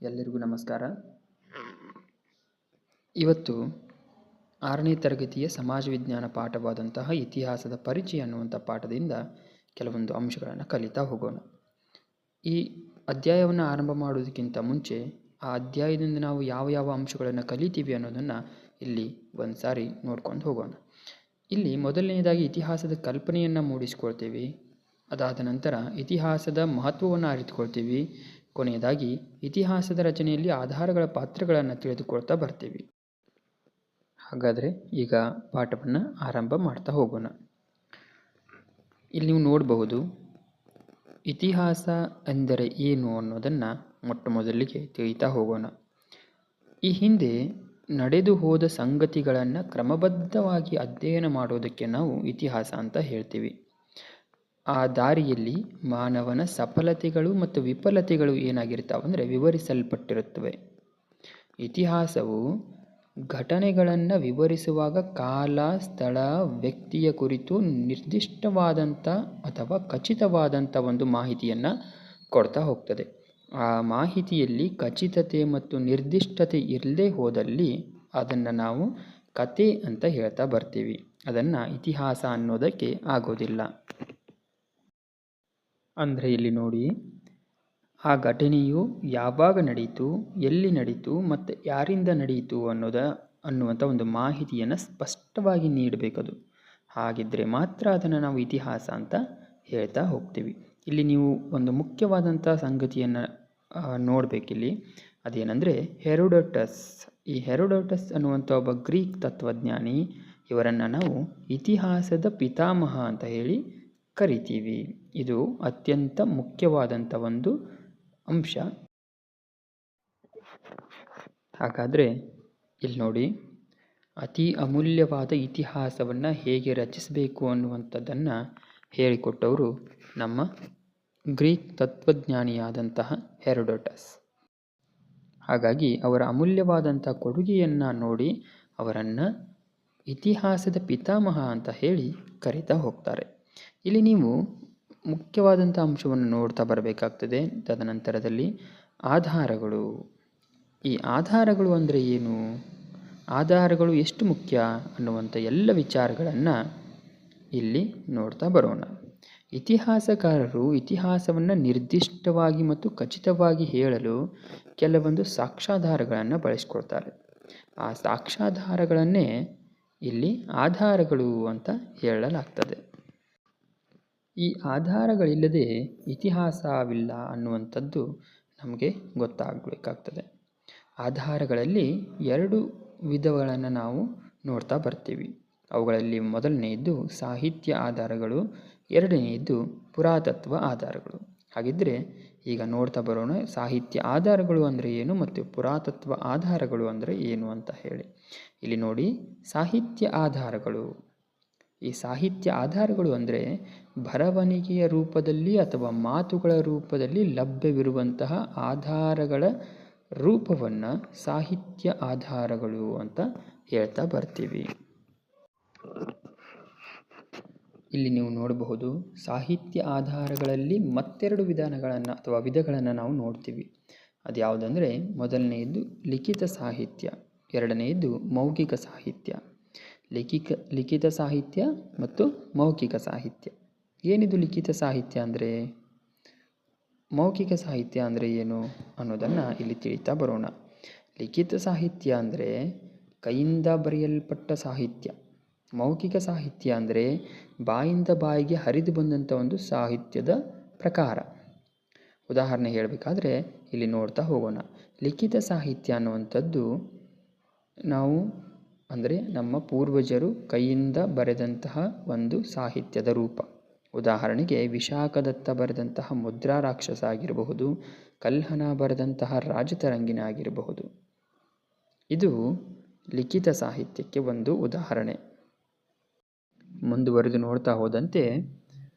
ಎಲ್ಲರಿಗೂ ನಮಸ್ಕಾರ. ಇವತ್ತು 6ನೇ ತರಗತಿಯ ಸಮಾಜ ವಿಜ್ಞಾನ ಪಾಠವಾದಂತಹ ಇತಿಹಾಸದ ಪರಿಚಯ ಅನ್ನುವಂಥ ಪಾಠದಿಂದ ಕೆಲವೊಂದು ಅಂಶಗಳನ್ನು ಕಲಿತಾ ಹೋಗೋಣ. ಈ ಅಧ್ಯಾಯವನ್ನು ಆರಂಭ ಮಾಡೋದಕ್ಕಿಂತ ಮುಂಚೆ ಆ ಅಧ್ಯಾಯದಿಂದ ನಾವು ಯಾವ ಯಾವ ಅಂಶಗಳನ್ನು ಕಲಿತೀವಿ ಅನ್ನೋದನ್ನು ಇಲ್ಲಿ ಒಂದು ಸಾರಿ ನೋಡ್ಕೊಂಡು ಹೋಗೋಣ. ಇಲ್ಲಿ ಮೊದಲನೆಯದಾಗಿ ಇತಿಹಾಸದ ಕಲ್ಪನೆಯನ್ನು ಮೂಡಿಸ್ಕೊಳ್ತೀವಿ. ಅದಾದ ನಂತರ ಇತಿಹಾಸದ ಮಹತ್ವವನ್ನು ಅರಿತುಕೊಳ್ತೀವಿ. ಕೊನೆಯದಾಗಿ ಇತಿಹಾಸದ ರಚನೆಯಲ್ಲಿ ಆಧಾರಗಳ ಪಾತ್ರಗಳನ್ನು ತಿಳಿದುಕೊಳ್ತಾ ಬರ್ತೀವಿ. ಹಾಗಾದರೆ ಈಗ ಪಾಠವನ್ನು ಆರಂಭ ಮಾಡ್ತಾ ಹೋಗೋಣ. ಇಲ್ಲಿ ನೀವು ನೋಡಬಹುದು, ಇತಿಹಾಸ ಎಂದರೆ ಏನು ಅನ್ನೋದನ್ನು ಮೊಟ್ಟ ಮೊದಲಿಗೆ ತಿಳಿತಾ ಹೋಗೋಣ. ಈ ಹಿಂದೆ ನಡೆದು ಹೋದ ಸಂಗತಿಗಳನ್ನು ಕ್ರಮಬದ್ಧವಾಗಿ ಅಧ್ಯಯನ ಮಾಡೋದಕ್ಕೆ ನಾವು ಇತಿಹಾಸ ಅಂತ ಹೇಳ್ತೀವಿ. ಆ ದಾರಿಯಲ್ಲಿ ಮಾನವನ ಸಫಲತೆಗಳು ಮತ್ತು ವಿಫಲತೆಗಳು ಏನಾಗಿರ್ತಾವಂದರೆ ವಿವರಿಸಲ್ಪಟ್ಟಿರುತ್ತವೆ. ಇತಿಹಾಸವು ಘಟನೆಗಳನ್ನು ವಿವರಿಸುವಾಗ ಕಾಲ, ಸ್ಥಳ, ವ್ಯಕ್ತಿಯ ಕುರಿತು ನಿರ್ದಿಷ್ಟವಾದಂಥ ಅಥವಾ ಖಚಿತವಾದಂಥ ಒಂದು ಮಾಹಿತಿಯನ್ನು ಕೊಡ್ತಾ ಹೋಗ್ತದೆ. ಆ ಮಾಹಿತಿಯಲ್ಲಿ ಖಚಿತತೆ ಮತ್ತು ನಿರ್ದಿಷ್ಟತೆ ಇರದೇ ಹೋದಲ್ಲಿ ಅದನ್ನು ನಾವು ಕತೆ ಅಂತ ಹೇಳ್ತಾ ಬರ್ತೀವಿ. ಅದನ್ನು ಇತಿಹಾಸ ಅನ್ನೋದಕ್ಕೆ ಆಗೋದಿಲ್ಲ. ಅಂದರೆ ಇಲ್ಲಿ ನೋಡಿ, ಆ ಘಟನೆಯು ಯಾವಾಗ ನಡೀತು, ಎಲ್ಲಿ ನಡೀತು ಮತ್ತು ಯಾರಿಂದ ನಡೀತು ಅನ್ನುವಂಥ ಒಂದು ಮಾಹಿತಿಯನ್ನು ಸ್ಪಷ್ಟವಾಗಿ ನೀಡಬೇಕದು. ಹಾಗಿದ್ದರೆ ಮಾತ್ರ ಅದನ್ನು ನಾವು ಇತಿಹಾಸ ಅಂತ ಹೇಳ್ತಾ ಹೋಗ್ತೀವಿ. ಇಲ್ಲಿ ನೀವು ಒಂದು ಮುಖ್ಯವಾದಂಥ ಸಂಗತಿಯನ್ನು ನೋಡಬೇಕಿಲ್ಲಿ. ಅದೇನೆಂದರೆ ಹೆರೋಡೋಟಸ್. ಈ ಹೆರೋಡೋಟಸ್ ಅನ್ನುವಂಥ ಒಬ್ಬ ಗ್ರೀಕ್ ತತ್ವಜ್ಞಾನಿ. ಇವರನ್ನು ನಾವು ಇತಿಹಾಸದ ಪಿತಾಮಹ ಅಂತ ಹೇಳಿ ಕರಿತೀವಿ. ಇದು ಅತ್ಯಂತ ಮುಖ್ಯವಾದಂಥ ಒಂದು ಅಂಶ. ಹಾಗಾದರೆ ಇಲ್ಲಿ ನೋಡಿ, ಅತಿ ಅಮೂಲ್ಯವಾದ ಇತಿಹಾಸವನ್ನು ಹೇಗೆ ರಚಿಸಬೇಕು ಅನ್ನುವಂಥದ್ದನ್ನು ಹೇಳಿಕೊಟ್ಟವರು ನಮ್ಮ ಗ್ರೀಕ್ ತತ್ವಜ್ಞಾನಿಯಾದಂತಹ ಹೆರೋಡೋಟಸ್. ಹಾಗಾಗಿ ಅವರ ಅಮೂಲ್ಯವಾದಂಥ ಕೊಡುಗೆಯನ್ನು ನೋಡಿ ಅವರನ್ನು ಇತಿಹಾಸದ ಪಿತಾಮಹ ಅಂತ ಹೇಳಿ ಕರೀತಾ ಹೋಗ್ತಾರೆ. ಇಲ್ಲಿ ನೀವು ಮುಖ್ಯವಾದಂಥ ಅಂಶವನ್ನು ನೋಡ್ತಾ ಬರಬೇಕಾಗ್ತದೆ. ತದನಂತರದಲ್ಲಿ ಆಧಾರಗಳು. ಈ ಆಧಾರಗಳು ಅಂದರೆ ಏನು, ಆಧಾರಗಳು ಎಷ್ಟು ಮುಖ್ಯ ಅನ್ನುವಂಥ ಎಲ್ಲ ವಿಚಾರಗಳನ್ನು ಇಲ್ಲಿ ನೋಡ್ತಾ ಬರೋಣ. ಇತಿಹಾಸಕಾರರು ಇತಿಹಾಸವನ್ನು ನಿರ್ದಿಷ್ಟವಾಗಿ ಮತ್ತು ಖಚಿತವಾಗಿ ಹೇಳಲು ಕೆಲವೊಂದು ಸಾಕ್ಷ್ಯಾಧಾರಗಳನ್ನು ಬಳಸ್ಕೊಳ್ತಾರೆ. ಆ ಸಾಕ್ಷ್ಯಾಧಾರಗಳನ್ನೇ ಇಲ್ಲಿ ಆಧಾರಗಳು ಅಂತ ಹೇಳಲಾಗ್ತದೆ. ಈ ಆಧಾರಗಳಿಲ್ಲದೆ ಇತಿಹಾಸವಿಲ್ಲ ಅನ್ನುವಂಥದ್ದು ನಮಗೆ ಗೊತ್ತಾಗಬೇಕಾಗ್ತದೆ. ಆಧಾರಗಳಲ್ಲಿ 2 ವಿಧಗಳನ್ನು ನಾವು ನೋಡ್ತಾ ಬರ್ತೀವಿ. ಅವುಗಳಲ್ಲಿ ಮೊದಲನೆಯದ್ದು ಸಾಹಿತ್ಯ ಆಧಾರಗಳು, ಎರಡನೆಯದ್ದು ಪುರಾತತ್ವ ಆಧಾರಗಳು. ಹಾಗಿದ್ದರೆ ಈಗ ನೋಡ್ತಾ ಬರೋಣ, ಸಾಹಿತ್ಯ ಆಧಾರಗಳು ಅಂದರೆ ಏನು ಮತ್ತು ಪುರಾತತ್ವ ಆಧಾರಗಳು ಅಂದರೆ ಏನು ಅಂತ ಹೇಳಿ. ಇಲ್ಲಿ ನೋಡಿ, ಸಾಹಿತ್ಯ ಆಧಾರಗಳು. ಈ ಸಾಹಿತ್ಯ ಆಧಾರಗಳು ಅಂದರೆ ಬರವಣಿಗೆಯ ರೂಪದಲ್ಲಿ ಅಥವಾ ಮಾತುಗಳ ರೂಪದಲ್ಲಿ ಲಭ್ಯವಿರುವಂತಹ ಆಧಾರಗಳ ರೂಪವನ್ನು ಸಾಹಿತ್ಯ ಆಧಾರಗಳು ಅಂತ ಹೇಳ್ತಾ ಬರ್ತೀವಿ. ಇಲ್ಲಿ ನೀವು ನೋಡಬಹುದು, ಸಾಹಿತ್ಯ ಆಧಾರಗಳಲ್ಲಿ ಮತ್ತೆರಡು ವಿಧಗಳನ್ನು ನಾವು ನೋಡ್ತೀವಿ. ಅದು ಯಾವುದಂದರೆ, ಮೊದಲನೆಯದ್ದು ಲಿಖಿತ ಸಾಹಿತ್ಯ, ಎರಡನೆಯದ್ದು ಮೌಖಿಕ ಸಾಹಿತ್ಯ. ಲಿಖಿತ ಸಾಹಿತ್ಯ ಮತ್ತು ಮೌಖಿಕ ಸಾಹಿತ್ಯ. ಏನಿದು ಲಿಖಿತ ಸಾಹಿತ್ಯ ಅಂದರೆ, ಮೌಖಿಕ ಸಾಹಿತ್ಯ ಅಂದರೆ ಏನು ಅನ್ನೋದನ್ನು ಇಲ್ಲಿ ತಿಳಿತಾ ಬರೋಣ. ಲಿಖಿತ ಸಾಹಿತ್ಯ ಅಂದರೆ ಕೈಯಿಂದ ಬರೆಯಲ್ಪಟ್ಟ ಸಾಹಿತ್ಯ. ಮೌಖಿಕ ಸಾಹಿತ್ಯ ಅಂದರೆ ಬಾಯಿಂದ ಬಾಯಿಗೆ ಹರಿದು ಬಂದಂಥ ಒಂದು ಸಾಹಿತ್ಯದ ಪ್ರಕಾರ. ಉದಾಹರಣೆ ಹೇಳಬೇಕಾದ್ರೆ ಇಲ್ಲಿ ನೋಡ್ತಾ ಹೋಗೋಣ. ಲಿಖಿತ ಸಾಹಿತ್ಯ ಅನ್ನುವಂಥದ್ದು ನಾವು ಅಂದರೆ ನಮ್ಮ ಪೂರ್ವಜರು ಕೈಯಿಂದ ಬರೆದಂತಹ ಒಂದು ಸಾಹಿತ್ಯದ ರೂಪ. ಉದಾಹರಣೆಗೆ ವಿಶಾಖದತ್ತ ಬರೆದಂತಹ ಮುದ್ರಾ ರಾಕ್ಷಸ ಆಗಿರಬಹುದು, ಕಲ್ಹಣ ಬರೆದಂತಹ ರಾಜತರಂಗಿಣಿ ಆಗಿರಬಹುದು. ಇದು ಲಿಖಿತ ಸಾಹಿತ್ಯಕ್ಕೆ ಒಂದು ಉದಾಹರಣೆ. ಮುಂದುವರೆದು ನೋಡ್ತಾ ಹೋದಂತೆ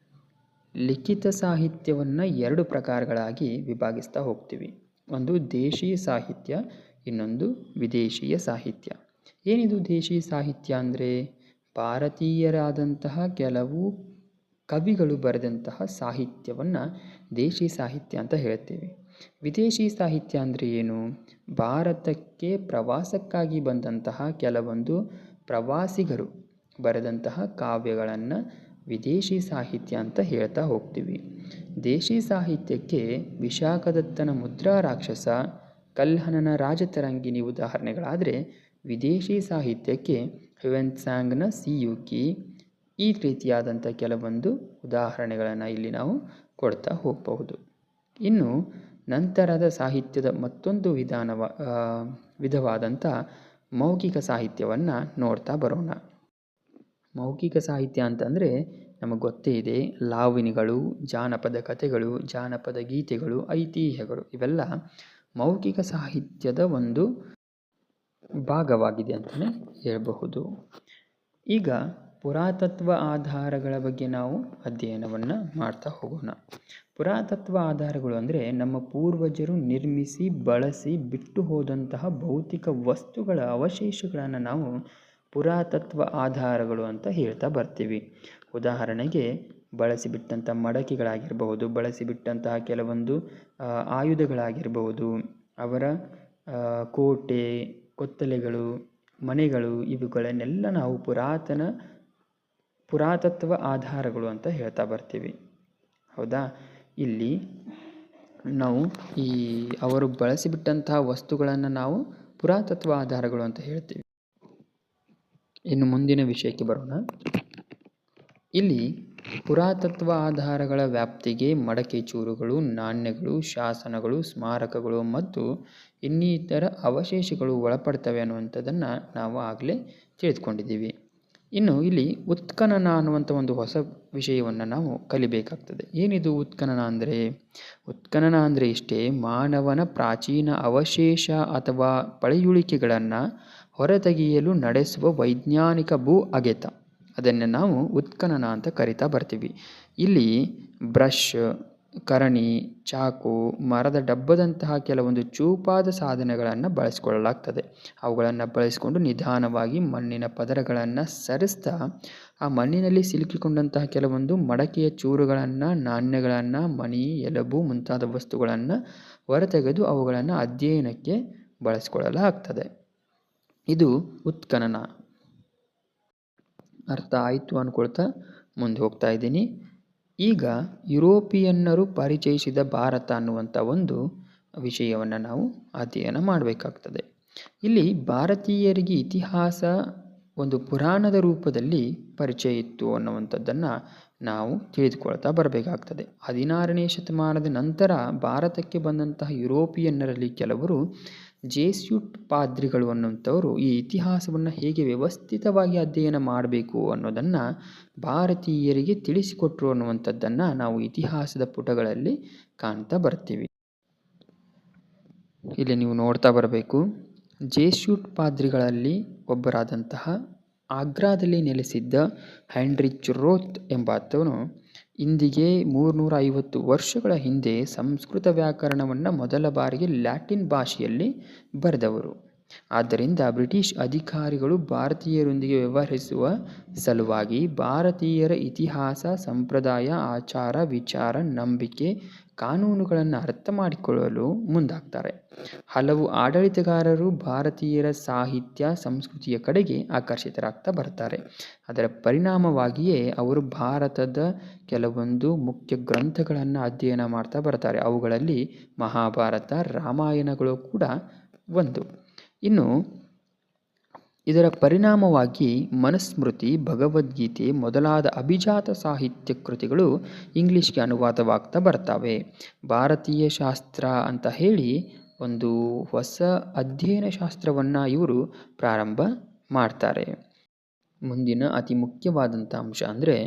ಲಿಖಿತ ಸಾಹಿತ್ಯವನ್ನು 2 ಪ್ರಕಾರಗಳಾಗಿ ವಿಭಾಗಿಸ್ತಾ ಹೋಗ್ತೀವಿ. ಒಂದು ದೇಶೀಯ ಸಾಹಿತ್ಯ, ಇನ್ನೊಂದು ವಿದೇಶೀಯ ಸಾಹಿತ್ಯ. ಏನಿದು ದೇಶೀಯ ಸಾಹಿತ್ಯ ಅಂದರೆ, ಭಾರತೀಯರಾದಂತಹ ಕೆಲವು ಕವಿಗಳು ಬರೆದಂತಹ ಸಾಹಿತ್ಯವನ್ನು ದೇಶಿ ಸಾಹಿತ್ಯ ಅಂತ ಹೇಳ್ತೇವೆ. ವಿದೇಶಿ ಸಾಹಿತ್ಯ ಅಂದರೆ ಏನು? ಭಾರತಕ್ಕೆ ಪ್ರವಾಸಕ್ಕಾಗಿ ಬಂದಂತಹ ಕೆಲವೊಂದು ಪ್ರವಾಸಿಗರು ಬರೆದಂತಹ ಕಾವ್ಯಗಳನ್ನು ವಿದೇಶಿ ಸಾಹಿತ್ಯ ಅಂತ ಹೇಳ್ತಾ ಹೋಗ್ತೀವಿ. ದೇಶಿ ಸಾಹಿತ್ಯಕ್ಕೆ ವಿಶಾಖದತ್ತನ ಮುದ್ರಾ ರಾಕ್ಷಸ, ಕಲ್ಹಣನ ರಾಜತರಂಗಿಣಿ ಉದಾಹರಣೆಗಳಾದರೆ, ವಿದೇಶಿ ಸಾಹಿತ್ಯಕ್ಕೆ ಹ್ಯುಯೆನ್ತ್ಸಾಂಗ್ನ ಸಿಯುಕಿ, ಈ ರೀತಿಯಾದಂಥ ಕೆಲವೊಂದು ಉದಾಹರಣೆಗಳನ್ನು ಇಲ್ಲಿ ನಾವು ಕೊಡ್ತಾ ಹೋಗಬಹುದು. ಇನ್ನು ನಂತರದ ಸಾಹಿತ್ಯದ ಮತ್ತೊಂದು ವಿಧವಾದಂಥ ಮೌಖಿಕ ಸಾಹಿತ್ಯವನ್ನು ನೋಡ್ತಾ ಬರೋಣ. ಮೌಖಿಕ ಸಾಹಿತ್ಯ ಅಂತಂದರೆ ನಮಗೆ ಗೊತ್ತೇ ಇದೆ, ಲಾವಣಿಗಳು, ಜಾನಪದ ಕಥೆಗಳು, ಜಾನಪದ ಗೀತೆಗಳು, ಐತಿಹ್ಯಗಳು ಇವೆಲ್ಲ ಮೌಖಿಕ ಸಾಹಿತ್ಯದ ಒಂದು ಭಾಗವಾಗಿದೆ ಅಂತಲೇ ಹೇಳಬಹುದು. ಈಗ ಪುರಾತತ್ವ ಆಧಾರಗಳ ಬಗ್ಗೆ ನಾವು ಅಧ್ಯಯನವನ್ನು ಮಾಡ್ತಾ ಹೋಗೋಣ. ಪುರಾತತ್ವ ಆಧಾರಗಳು ಅಂದರೆ ನಮ್ಮ ಪೂರ್ವಜರು ನಿರ್ಮಿಸಿ ಬಳಸಿ ಬಿಟ್ಟು ಹೋದಂತಹ ಭೌತಿಕ ವಸ್ತುಗಳ ಅವಶೇಷಗಳನ್ನು ನಾವು ಪುರಾತತ್ವ ಆಧಾರಗಳು ಅಂತ ಹೇಳ್ತಾ ಬರ್ತೀವಿ. ಉದಾಹರಣೆಗೆ ಬಳಸಿಬಿಟ್ಟಂಥ ಮಡಕೆಗಳಾಗಿರಬಹುದು, ಬಳಸಿಬಿಟ್ಟಂತಹ ಕೆಲವೊಂದು ಆಯುಧಗಳಾಗಿರಬಹುದು, ಅವರ ಕೋಟೆ, ಕೊತ್ತಲೆಗಳು, ಮನೆಗಳು, ಇವುಗಳನ್ನೆಲ್ಲ ನಾವು ಪುರಾತತ್ವ ಆಧಾರಗಳು ಅಂತ ಹೇಳ್ತಾ ಬರ್ತೀವಿ. ಹೌದಾ? ಇಲ್ಲಿ ನಾವು ಅವರು ಬಳಸಿಬಿಟ್ಟಂತಹ ವಸ್ತುಗಳನ್ನು ನಾವು ಪುರಾತತ್ವ ಆಧಾರಗಳು ಅಂತ ಹೇಳ್ತೀವಿ. ಇನ್ನು ಮುಂದಿನ ವಿಷಯಕ್ಕೆ ಬರೋಣ. ಇಲ್ಲಿ ಪುರಾತತ್ವ ಆಧಾರಗಳ ವ್ಯಾಪ್ತಿಗೆ ಮಡಕೆ ಚೂರುಗಳು, ನಾಣ್ಯಗಳು, ಶಾಸನಗಳು, ಸ್ಮಾರಕಗಳು ಮತ್ತು ಇನ್ನಿತರ ಅವಶೇಷಗಳು ಒಳಪಡ್ತವೆ ಅನ್ನುವಂಥದ್ದನ್ನು ನಾವು ಆಗಲೇ ತಿಳಿದುಕೊಂಡಿದ್ದೀವಿ. ಇನ್ನು ಇಲ್ಲಿ ಉತ್ಖನನ ಅನ್ನುವಂಥ ಒಂದು ಹೊಸ ವಿಷಯವನ್ನು ನಾವು ಕಲಿಬೇಕಾಗ್ತದೆ. ಏನಿದು ಉತ್ಖನನ ಅಂದರೆ? ಉತ್ಖನನ ಅಂದರೆ ಇಷ್ಟೇ, ಮಾನವನ ಪ್ರಾಚೀನ ಅವಶೇಷ ಅಥವಾ ಪಳೆಯುಳಿಕೆಗಳನ್ನು ಹೊರತೆಗೆಯಲು ನಡೆಸುವ ವೈಜ್ಞಾನಿಕ ಭೂ ಅಗೆತ, ಅದನ್ನು ನಾವು ಉತ್ಖನನ ಅಂತ ಕರಿತಾ ಬರ್ತೀವಿ. ಇಲ್ಲಿ ಬ್ರಷ್, ಕರಣಿ, ಚಾಕು, ಮರದ ಡಬ್ಬದಂತಹ ಕೆಲವೊಂದು ಚೂಪಾದ ಸಾಧನಗಳನ್ನು ಬಳಸಿಕೊಳ್ಳಲಾಗ್ತದೆ. ಅವುಗಳನ್ನು ಬಳಸಿಕೊಂಡು ನಿಧಾನವಾಗಿ ಮಣ್ಣಿನ ಪದರಗಳನ್ನು ಸರಿಸ್ತಾ ಆ ಮಣ್ಣಿನಲ್ಲಿ ಸಿಲುಕಿಕೊಂಡಂತಹ ಕೆಲವೊಂದು ಮಡಕೆಯ ಚೂರುಗಳನ್ನು, ನಾಣ್ಯಗಳನ್ನು, ಮಣಿ, ಎಲುಬು ಮುಂತಾದ ವಸ್ತುಗಳನ್ನು ಹೊರತೆಗೆದು ಅವುಗಳನ್ನು ಅಧ್ಯಯನಕ್ಕೆ ಬಳಸಿಕೊಳ್ಳಲಾಗ್ತದೆ. ಇದು ಉತ್ಖನನ. ಅರ್ಥ ಆಯಿತು ಅಂದ್ಕೊಳ್ತಾ ಮುಂದೆ ಹೋಗ್ತಾ ಇದ್ದೀನಿ. ಈಗ ಯುರೋಪಿಯನ್ನರು ಪರಿಚಯಿಸಿದ ಭಾರತ ಅನ್ನುವಂಥ ಒಂದು ವಿಷಯವನ್ನು ನಾವು ಅಧ್ಯಯನ ಮಾಡಬೇಕಾಗ್ತದೆ. ಇಲ್ಲಿ ಭಾರತೀಯರಿಗೆ ಇತಿಹಾಸ ಒಂದು ಪುರಾಣದ ರೂಪದಲ್ಲಿ ಪರಿಚಯ ಇತ್ತು ಅನ್ನುವಂಥದ್ದನ್ನು ನಾವು ತಿಳಿದುಕೊಳ್ತಾ ಬರಬೇಕಾಗ್ತದೆ. 16ನೇ ಶತಮಾನದ ನಂತರ ಭಾರತಕ್ಕೆ ಬಂದಂತಹ ಯುರೋಪಿಯನ್ನರಲ್ಲಿ ಕೆಲವರು ಜೇಸ್ಯೂಟ್ ಪಾದ್ರಿಗಳು ಅನ್ನುವಂಥವರು ಈ ಇತಿಹಾಸವನ್ನು ಹೇಗೆ ವ್ಯವಸ್ಥಿತವಾಗಿ ಅಧ್ಯಯನ ಮಾಡಬೇಕು ಅನ್ನೋದನ್ನು ಭಾರತೀಯರಿಗೆ ತಿಳಿಸಿಕೊಟ್ರು ಅನ್ನುವಂಥದ್ದನ್ನು ನಾವು ಇತಿಹಾಸದ ಪುಟಗಳಲ್ಲಿ ಕಾಣ್ತಾ ಬರ್ತೀವಿ. ಇಲ್ಲಿ ನೀವು ನೋಡ್ತಾ ಬರಬೇಕು, ಜೇಸ್ಯೂಟ್ ಪಾದ್ರಿಗಳಲ್ಲಿ ಒಬ್ಬರಾದಂತಹ ಆಗ್ರಾದಲ್ಲಿ ನೆಲೆಸಿದ್ದ ಹೈನ್ರಿಚ್ ರೋತ್ ಎಂಬಾತವನು ಇಂದಿಗೆ 350 ವರ್ಷಗಳ ಹಿಂದೆ ಸಂಸ್ಕೃತ ವ್ಯಾಕರಣವನ್ನು ಮೊದಲ ಬಾರಿಗೆ ಲ್ಯಾಟಿನ್ ಭಾಷೆಯಲ್ಲಿ ಬರೆದವರು. ಆದ್ದರಿಂದ ಬ್ರಿಟಿಷ್ ಅಧಿಕಾರಿಗಳು ಭಾರತೀಯರೊಂದಿಗೆ ವ್ಯವಹರಿಸುವ ಸಲುವಾಗಿ ಭಾರತೀಯರ ಇತಿಹಾಸ, ಸಂಪ್ರದಾಯ, ಆಚಾರ, ವಿಚಾರ, ನಂಬಿಕೆ, ಕಾನೂನುಗಳನ್ನು ಅರ್ಥ ಮಾಡಿಕೊಳ್ಳಲು ಮುಂದಾಗ್ತಾರೆ. ಹಲವು ಆಡಳಿತಗಾರರು ಭಾರತೀಯರ ಸಾಹಿತ್ಯ, ಸಂಸ್ಕೃತಿಯ ಕಡೆಗೆ ಆಕರ್ಷಿತರಾಗ್ತಾ ಬರ್ತಾರೆ. ಅದರ ಪರಿಣಾಮವಾಗಿಯೇ ಅವರು ಭಾರತದ ಕೆಲವೊಂದು ಮುಖ್ಯ ಗ್ರಂಥಗಳನ್ನು ಅಧ್ಯಯನ ಮಾಡ್ತಾ ಬರ್ತಾರೆ. ಅವುಗಳಲ್ಲಿ ಮಹಾಭಾರತ, ರಾಮಾಯಣಗಳು ಕೂಡ ಒಂದು. ಇನ್ನು ಇದರ ಪರಿಣಾಮವಾಗಿ ಮನುಸ್ಮೃತಿ, ಭಗವದ್ಗೀತೆ ಮೊದಲಾದ ಅಭಿಜಾತ ಸಾಹಿತ್ಯ ಕೃತಿಗಳು ಇಂಗ್ಲೀಷ್ಗೆ ಅನುವಾದವಾಗ್ತಾ ಬರ್ತವೆ. ಭಾರತೀಯ ಶಾಸ್ತ್ರ ಅಂತ ಹೇಳಿ ಒಂದು ಹೊಸ ಅಧ್ಯಯನ ಶಾಸ್ತ್ರವನ್ನು ಇವರು ಪ್ರಾರಂಭ ಮಾಡ್ತಾರೆ. ಮುಂದಿನ ಅತಿ ಮುಖ್ಯವಾದಂಥ ಅಂಶ ಅಂದರೆ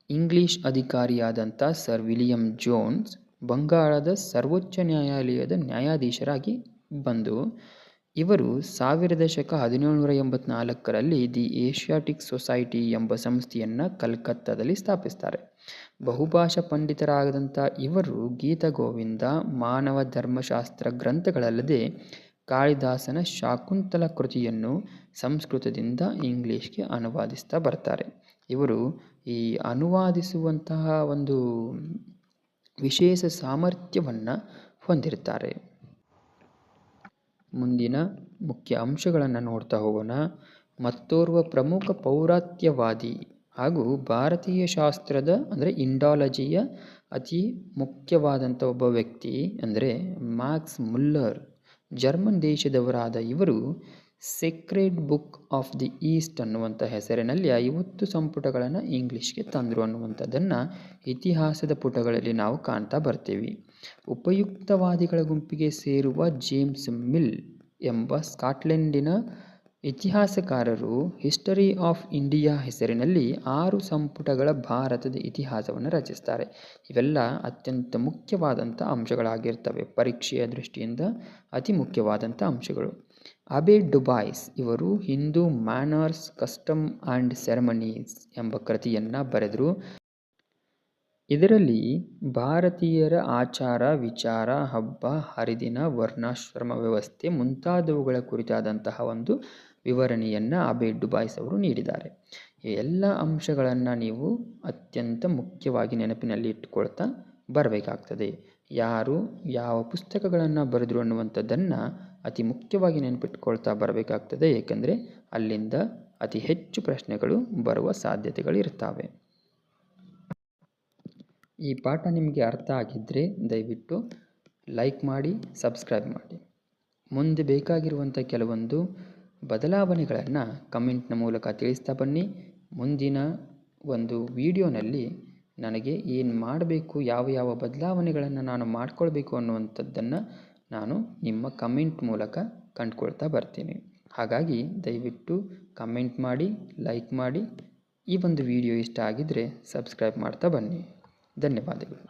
ಇಂಗ್ಲೀಷ್ ಅಧಿಕಾರಿಯಾದಂಥ ಸರ್ ವಿಲಿಯಂ ಜೋನ್ಸ್ ಬಂಗಾಳದ ಸರ್ವೋಚ್ಚ ನ್ಯಾಯಾಲಯದ ನ್ಯಾಯಾಧೀಶರಾಗಿ ಬಂದು ಇವರು 1784ರಲ್ಲಿ ದಿ ಏಷ್ಯಾಟಿಕ್ ಸೊಸೈಟಿ ಎಂಬ ಸಂಸ್ಥೆಯನ್ನು ಕಲ್ಕತ್ತಾದಲ್ಲಿ ಸ್ಥಾಪಿಸ್ತಾರೆ. ಬಹುಭಾಷಾ ಪಂಡಿತರಾದಂಥ ಇವರು ಗೀತಗೋವಿಂದ, ಮಾನವ ಧರ್ಮಶಾಸ್ತ್ರ ಗ್ರಂಥಗಳಲ್ಲದೆ ಕಾಳಿದಾಸನ ಶಾಕುಂತಲ ಕೃತಿಯನ್ನು ಸಂಸ್ಕೃತದಿಂದ ಇಂಗ್ಲೀಷ್ಗೆ ಅನುವಾದಿಸ್ತಾ ಬರ್ತಾರೆ. ಇವರು ಈ ಅನುವಾದಿಸುವಂತಹ ಒಂದು ವಿಶೇಷ ಸಾಮರ್ಥ್ಯವನ್ನು ಹೊಂದಿರ್ತಾರೆ. ಮುಂದಿನ ಮುಖ್ಯ ಅಂಶಗಳನ್ನು ನೋಡ್ತಾ ಹೋಗೋಣ. ಮತ್ತೋರ್ವ ಪ್ರಮುಖ ಪೌರಾತ್ಯವಾದಿ ಹಾಗೂ ಭಾರತೀಯ ಶಾಸ್ತ್ರದ ಅಂದರೆ ಇಂಡಾಲಜಿಯ ಅತಿ ಮುಖ್ಯವಾದಂಥ ಒಬ್ಬ ವ್ಯಕ್ತಿ ಅಂದರೆ ಮ್ಯಾಕ್ಸ್ ಮುಲ್ಲರ್. ಜರ್ಮನ್ ದೇಶದವರಾದ ಇವರು secret book of the East ಅನ್ನುವಂಥ ಹೆಸರಿನಲ್ಲಿ 50 ಸಂಪುಟಗಳನ್ನು ಇಂಗ್ಲೀಷ್ಗೆ ತಂದರು ಅನ್ನುವಂಥದ್ದನ್ನು ಇತಿಹಾಸದ ಪುಟಗಳಲ್ಲಿ ನಾವು ಕಾಣ್ತಾ ಬರ್ತೀವಿ. ಉಪಯುಕ್ತವಾದಿಗಳ ಗುಂಪಿಗೆ ಸೇರುವ ಜೇಮ್ಸ್ ಮಿಲ್ ಎಂಬ ಸ್ಕಾಟ್ಲೆಂಡಿನ ಇತಿಹಾಸಕಾರರು ಹಿಸ್ಟರಿ ಆಫ್ ಇಂಡಿಯಾ ಹೆಸರಿನಲ್ಲಿ 6 ಸಂಪುಟಗಳ ಭಾರತದ ಇತಿಹಾಸವನ್ನು ರಚಿಸ್ತಾರೆ. ಇವೆಲ್ಲ ಅತ್ಯಂತ ಮುಖ್ಯವಾದಂಥ ಅಂಶಗಳಾಗಿರ್ತವೆ. ಪರೀಕ್ಷೆಯ ದೃಷ್ಟಿಯಿಂದ ಅತಿ ಮುಖ್ಯವಾದಂಥ ಅಂಶಗಳು. ಅಬೆ ಡುಬಾಯ್ಸ್ ಇವರು Hindu manners, custom and ceremonies ಎಂಬ ಕೃತಿಯನ್ನು ಬರೆದರು. ಇದರಲ್ಲಿ ಭಾರತೀಯರ ಆಚಾರ ವಿಚಾರ, ಹಬ್ಬ ಹರಿದಿನ, ವರ್ಣಾಶ್ರಮ ವ್ಯವಸ್ಥೆ ಮುಂತಾದವುಗಳ ಕುರಿತಾದಂತಹ ಒಂದು ವಿವರಣೆಯನ್ನು ಅಬೆ ಡುಬಾಯ್ಸ್ ಅವರು ನೀಡಿದ್ದಾರೆ. ಈ ಎಲ್ಲ ಅಂಶಗಳನ್ನು ನೀವು ಅತ್ಯಂತ ಮುಖ್ಯವಾಗಿ ನೆನಪಿನಲ್ಲಿ ಇಟ್ಟುಕೊಳ್ತಾ ಬರಬೇಕಾಗ್ತದೆ. ಯಾರು ಯಾವ ಪುಸ್ತಕಗಳನ್ನು ಬರೆದರು ಅನ್ನುವಂಥದ್ದನ್ನು ಅತಿ ಮುಖ್ಯವಾಗಿ ನೆನಪಿಟ್ಕೊಳ್ತಾ ಬರಬೇಕಾಗ್ತದೆ. ಏಕೆಂದರೆ ಅಲ್ಲಿಂದ ಅತಿ ಹೆಚ್ಚು ಪ್ರಶ್ನೆಗಳು ಬರುವ ಸಾಧ್ಯತೆಗಳಿರ್ತವೆ. ಈ ಪಾಠ ನಿಮಗೆ ಅರ್ಥ ಆಗಿದ್ದರೆ ದಯವಿಟ್ಟು ಲೈಕ್ ಮಾಡಿ, ಸಬ್ಸ್ಕ್ರೈಬ್ ಮಾಡಿ. ಮುಂದೆ ಬೇಕಾಗಿರುವಂಥ ಕೆಲವೊಂದು ಬದಲಾವಣೆಗಳನ್ನು ಕಮೆಂಟ್ನ ಮೂಲಕ ತಿಳಿಸ್ತಾ ಬನ್ನಿ. ಮುಂದಿನ ಒಂದು ವಿಡಿಯೋನಲ್ಲಿ ನನಗೆ ಏನು ಮಾಡಬೇಕು, ಯಾವ ಯಾವ ಬದಲಾವಣೆಗಳನ್ನು ನಾನು ಮಾಡಿಕೊಳ್ಬೇಕು ಅನ್ನುವಂಥದ್ದನ್ನು ನಾನು ನಿಮ್ಮ ಕಮೆಂಟ್ ಮೂಲಕ ಕಂಡುಕೊಳ್ತಾ ಬರ್ತೀನಿ. ಹಾಗಾಗಿ ದಯವಿಟ್ಟು ಕಮೆಂಟ್ ಮಾಡಿ, ಲೈಕ್ ಮಾಡಿ. ಈ ಒಂದು ವಿಡಿಯೋ ಇಷ್ಟ ಆಗಿದ್ದರೆ ಸಬ್ಸ್ಕ್ರೈಬ್ ಮಾಡ್ತಾ ಬನ್ನಿ. ಧನ್ಯವಾದಗಳು.